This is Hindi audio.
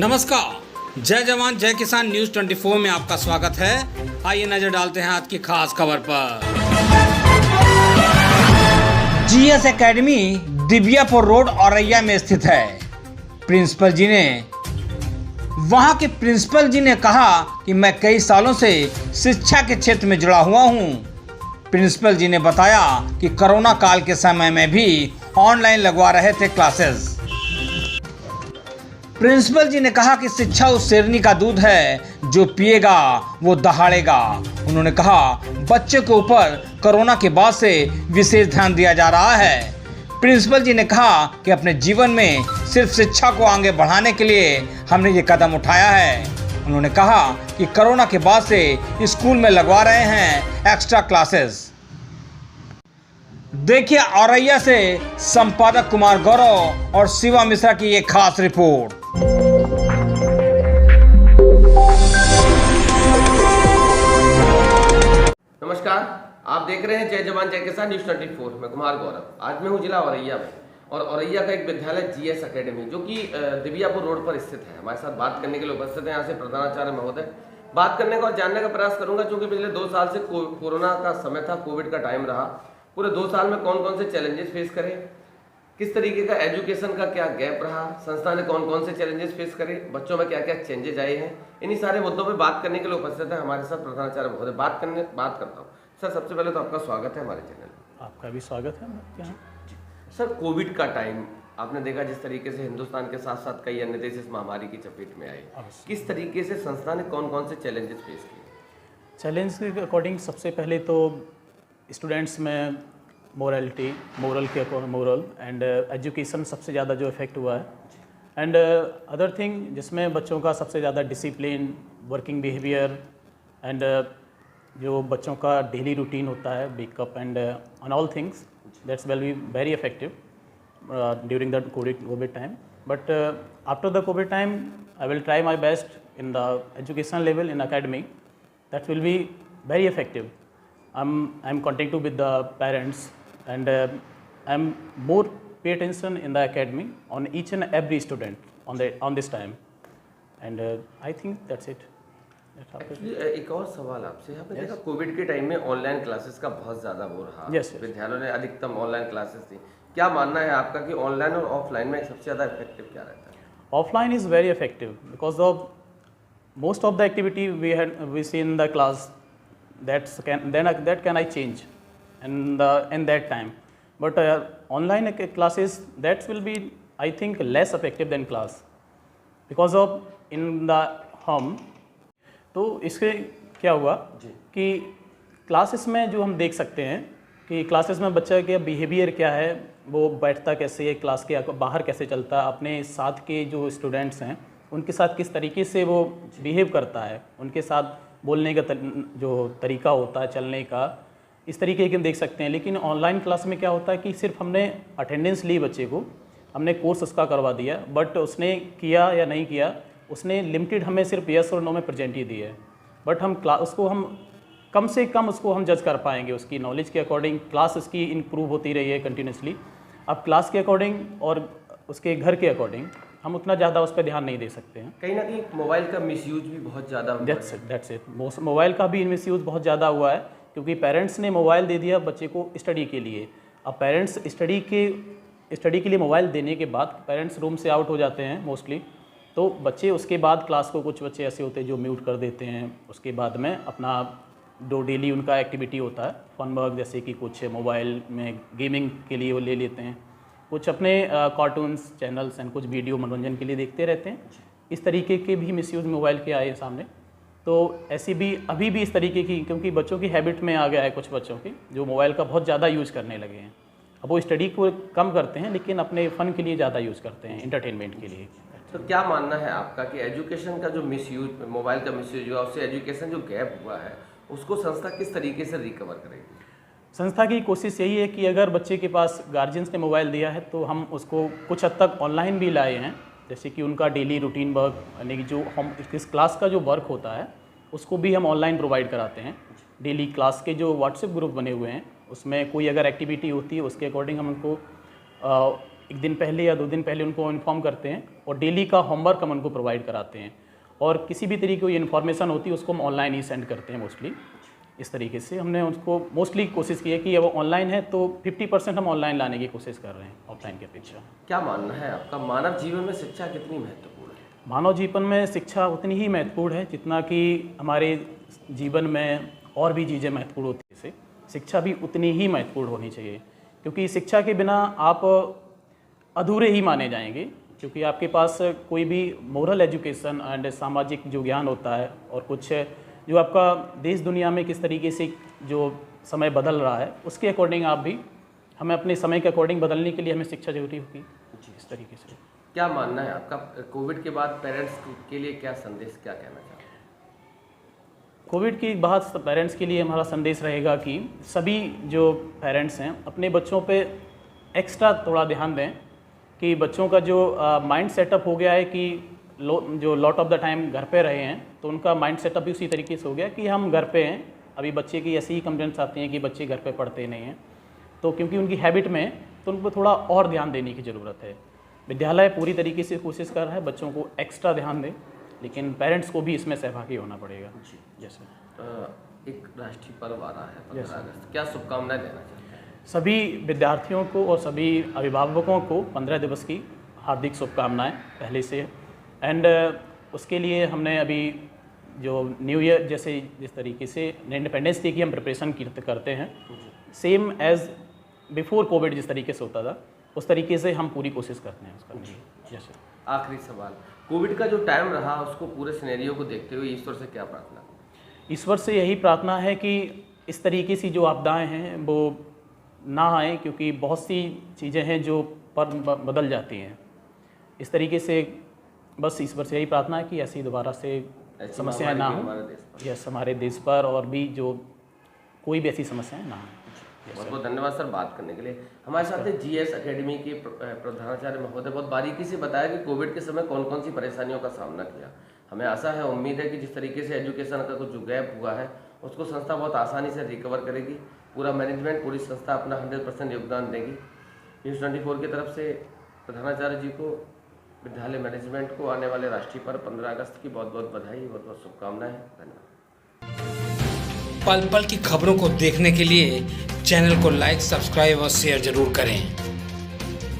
नमस्कार, जय जवान जय किसान न्यूज़ 24 में आपका स्वागत है। आइए नजर डालते हैं आज की खास खबर पर। GS academy Divyapur road Auraiya में स्थित है। वहां के प्रिंसिपल जी ने कहा कि मैं कई सालों से शिक्षा के क्षेत्र में जुड़ा हुआ हूं। प्रिंसिपल जी ने बताया कि कोरोना काल के समय में भी ऑनलाइन लगवा रहे थे क्लासेस। प्रिंसिपल जी ने कहा कि शिक्षा उस शेरनी का दूध है जो पिएगा वो दहाड़ेगा। उन्होंने कहा बच्चों के ऊपर कोरोना के बाद से विशेष ध्यान दिया जा रहा है। प्रिंसिपल जी ने कहा कि अपने जीवन में सिर्फ शिक्षा को आगे बढ़ाने के लिए हमने ये कदम उठाया है। उन्होंने कहा कि कोरोना के बाद से स्कूल में लगवा रहे हैं एक्स्ट्रा क्लासेस। देखिए औरैया से संपादक कुमार गौरव और शिवा मिश्रा की ये खास रिपोर्ट। नमस्कार, आप देख रहे हैं जय जवान जय किसान न्यूज़ 24। मैं कुमार गौरव। आज मैं हूं जिला औरैया में और औरैया का एक विद्यालय जीएस एकेडमी जो कि दिव्यापुर रोड पर स्थित है। हमारे साथ बात करने के लिए उपस्थित हैं यहाँ से प्रधानाचार्य महोदय। बात करने का और जानने का प्रयास करूंगा क्योंकि पिछले 2 साल से कोरोना का समय था, कोविड का टाइम रहा। पूरे 2 साल में कौन कौन से चैलेंजेस फेस करे, किस तरीके का एजुकेशन का क्या गैप रहा, संस्था ने कौन कौन से चैलेंजेस फेस करे, बच्चों में क्या क्या चेंजेस आए हैं, इन्हीं सारे मुद्दों पे बात करने के लिए उपस्थित है हमारे साथ प्रधानाचार्य महोदय। बात करता हूँ सर। सबसे पहले तो आपका स्वागत है हमारे चैनल में। आपका भी स्वागत है। सर, कोविड का टाइम आपने देखा जिस तरीके से हिंदुस्तान के साथ साथ कई अन्य देश इस महामारी की चपेट में आए, किस तरीके से संस्था ने कौन कौन से चैलेंजेस फेस किए? चैलेंज के अकॉर्डिंग सबसे पहले तो स्टूडेंट्स में मोरल एंड एजुकेशन सबसे ज़्यादा जो इफेक्ट हुआ है एंड अदर थिंग जिसमें बच्चों का सबसे ज़्यादा डिसिप्लिन, वर्किंग बिहेवियर एंड जो बच्चों का डेली रूटीन होता है, wake up and on all things that's will be very effective during the Covid time. But after the COVID time, I will try my best in the education level in academy. That will be very effective. I'm contacting with the parents and I'm more pay attention in the academy on each and every student on this time. And I think that's it. Actually एक और सवाल आपसे, आपने देखा कोविड के टाइम में ऑनलाइन क्लासेस का बहुत ज़्यादा वो रहा। विद्यालयों ने अधिकतम ऑनलाइन क्लासेस दी। क्या मानना है आपका कि ऑनलाइन और ऑफलाइन में सबसे ज़्यादा इफेक्टिव क्या रहता है? Offline is very effective because of most of the activity we see in the class that can I change in that time. But online classes that will be I think less effective than class because of in the home. तो इसके क्या हुआ कि क्लासेस में जो हम देख सकते हैं कि क्लासेस में बच्चा के बिहेवियर क्या है, वो बैठता कैसे है, क्लास के बाहर कैसे चलता है, अपने साथ के जो स्टूडेंट्स हैं उनके साथ किस तरीके से वो बिहेव करता है, उनके साथ बोलने का जो तरीका होता है, चलने का, इस तरीके के हम देख सकते हैं। लेकिन ऑनलाइन क्लास में क्या होता है कि सिर्फ हमने अटेंडेंस ली, बच्चे को हमने कोर्स उसका करवा दिया, बट उसने किया या नहीं किया, उसने लिमिटेड हमें सिर्फ यस और नो में प्रेजेंट ही दी है। बट हम उसको हम कम से कम उसको हम जज कर पाएंगे उसकी नॉलेज के अकॉर्डिंग। क्लास उसकी इम्प्रूव होती रही है कंटिन्यूसली। अब क्लास के अकॉर्डिंग और उसके घर के अकॉर्डिंग हम उतना ज़्यादा उस पर ध्यान नहीं दे सकते हैं। कहीं ना कहीं मोबाइल का मिसयूज भी बहुत ज़्यादा हुआ है। That's it. मोबाइल का भी मिसयूज बहुत ज़्यादा हुआ है क्योंकि पेरेंट्स ने मोबाइल दे दिया बच्चे को स्टडी के लिए। अब पेरेंट्स स्टडी के लिए मोबाइल देने के बाद पेरेंट्स रूम से आउट हो जाते हैं मोस्टली। तो बच्चे उसके बाद क्लास को, कुछ बच्चे ऐसे होते हैं जो म्यूट कर देते हैं। उसके बाद में अपना जो डेली उनका एक्टिविटी होता है फन वर्क, जैसे कि कुछ मोबाइल में गेमिंग के लिए वो ले लेते हैं, कुछ अपने कार्टून्स चैनल्स एंड कुछ वीडियो मनोरंजन के लिए देखते रहते हैं। इस तरीके के भी मिसयूज़ मोबाइल के आए सामने। तो ऐसी भी अभी भी इस तरीके की, क्योंकि बच्चों की हैबिट में आ गया है कुछ बच्चों की जो मोबाइल का बहुत ज़्यादा यूज़ करने लगे हैं। अब वो स्टडी को कम करते हैं लेकिन अपने फ़न के लिए ज़्यादा यूज़ करते हैं, इंटरटेनमेंट के लिए। तो क्या मानना है आपका कि एजुकेशन का जो मिसयूज, मोबाइल का मिसयूज हुआ, उससे एजुकेशन जो गैप हुआ है उसको संस्था किस तरीके से रिकवर करेगी? संस्था की कोशिश यही है कि अगर बच्चे के पास गार्जियंस ने मोबाइल दिया है तो हम उसको कुछ हद तक ऑनलाइन भी लाए हैं, जैसे कि उनका डेली रूटीन वर्क यानी कि जो हम इस क्लास का जो वर्क होता है उसको भी हम ऑनलाइन प्रोवाइड कराते हैं। डेली क्लास के जो व्हाट्सएप ग्रुप बने हुए हैं उसमें कोई अगर एक्टिविटी होती है उसके अकॉर्डिंग हम उनको एक दिन पहले या 2 दिन पहले उनको इन्फॉर्म करते हैं और डेली का होमवर्क हम उनको प्रोवाइड कराते हैं और किसी भी तरीके की इन्फॉर्मेशन होती है उसको हम ऑनलाइन ही सेंड करते हैं मोस्टली। इस तरीके से हमने उसको मोस्टली कोशिश की है कि अब ऑनलाइन है तो 50% हम ऑनलाइन लाने की कोशिश कर रहे हैं ऑफलाइन की अपेक्षा। क्या मानना है आपका, मानव जीवन में शिक्षा कितनी महत्वपूर्ण है? मानव जीवन में शिक्षा उतनी ही महत्वपूर्ण है जितना कि हमारे जीवन में और भी चीज़ें महत्वपूर्ण होती है, इसे शिक्षा भी उतनी ही महत्वपूर्ण होनी चाहिए, क्योंकि शिक्षा के बिना आप अधूरे ही माने जाएंगे। क्योंकि आपके पास कोई भी मोरल एजुकेशन एंड सामाजिक जो ज्ञान होता है और कुछ जो आपका देश दुनिया में किस तरीके से जो समय बदल रहा है उसके अकॉर्डिंग आप भी हमें अपने समय के अकॉर्डिंग बदलने के लिए हमें शिक्षा जरूरी होगी। इस तरीके से क्या मानना है आपका, कोविड के बाद पेरेंट्स के लिए क्या संदेश, क्या कहना चाहते हैं? कोविड की बाद पेरेंट्स के लिए हमारा संदेश रहेगा कि सभी जो पेरेंट्स हैं अपने बच्चों पे एक्स्ट्रा थोड़ा ध्यान दें कि बच्चों का जो माइंड सेटअप हो गया है कि जो लॉट ऑफ द टाइम घर पे रहे हैं तो उनका माइंड सेटअप भी उसी तरीके से हो गया कि हम घर पे हैं। अभी बच्चे की ऐसी ही कंप्लेंट्स आती हैं कि बच्चे घर पे पढ़ते नहीं हैं, तो क्योंकि उनकी हैबिट में तो उन पर थोड़ा और ध्यान देने की ज़रूरत है। विद्यालय पूरी तरीके से कोशिश कर रहा है बच्चों को एक्स्ट्रा ध्यान दें, लेकिन पेरेंट्स को भी इसमें सहभागी होना पड़ेगा। जैसे एक राष्ट्रीय पर्व आ रहा है 15 अगस्त, क्या शुभकामनाएं देना चाहते हैं? सभी विद्यार्थियों को और सभी अभिभावकों को 15 दिवस की हार्दिक शुभकामनाएं पहले से। एंड उसके लिए हमने अभी जो न्यू ईयर जैसे जिस तरीके से इंडिपेंडेंस डे की हम प्रिपरेशन करते हैं सेम एज बिफोर कोविड जिस तरीके से होता था उस तरीके से हम पूरी कोशिश करते हैं उसका। जैसे आखिरी सवाल, कोविड का जो टाइम रहा उसको पूरे सिनेरियो को देखते हुए ईश्वर से क्या प्रार्थना? ईश्वर से यही प्रार्थना है कि इस तरीके की जो आपदाएं हैं वो ना आए, क्योंकि बहुत सी चीज़ें हैं जो बदल जाती हैं। इस तरीके से बस ईश्वर से यही प्रार्थना है कि ऐसी दोबारा से समस्याएं ना हो यस हमारे देश पर, और भी जो कोई भी ऐसी समस्याएं ना हो। बहुत बहुत धन्यवाद सर बात करने के लिए। हमारे साथ है जीएस एकेडमी के प्रधानाचार्य महोदय, बहुत बारीकी से बताया कि कोविड के समय कौन कौन सी परेशानियों का सामना किया। हमें आशा है, उम्मीद है कि जिस तरीके से एजुकेशन का कुछ जो गैप हुआ है उसको संस्था बहुत आसानी से रिकवर करेगी। पूरा मैनेजमेंट, पूरी संस्था अपना 100% योगदान देगी। न्यूज़ 24 की तरफ से प्रधानाचार्य जी को, विद्यालय मैनेजमेंट को आने वाले राष्ट्रीय पर्व 15 अगस्त की बहुत बहुत बधाई, बहुत बहुत शुभकामनाएं। धन्यवाद। पल पल की खबरों को देखने के लिए चैनल को लाइक, सब्सक्राइब और शेयर जरूर करें।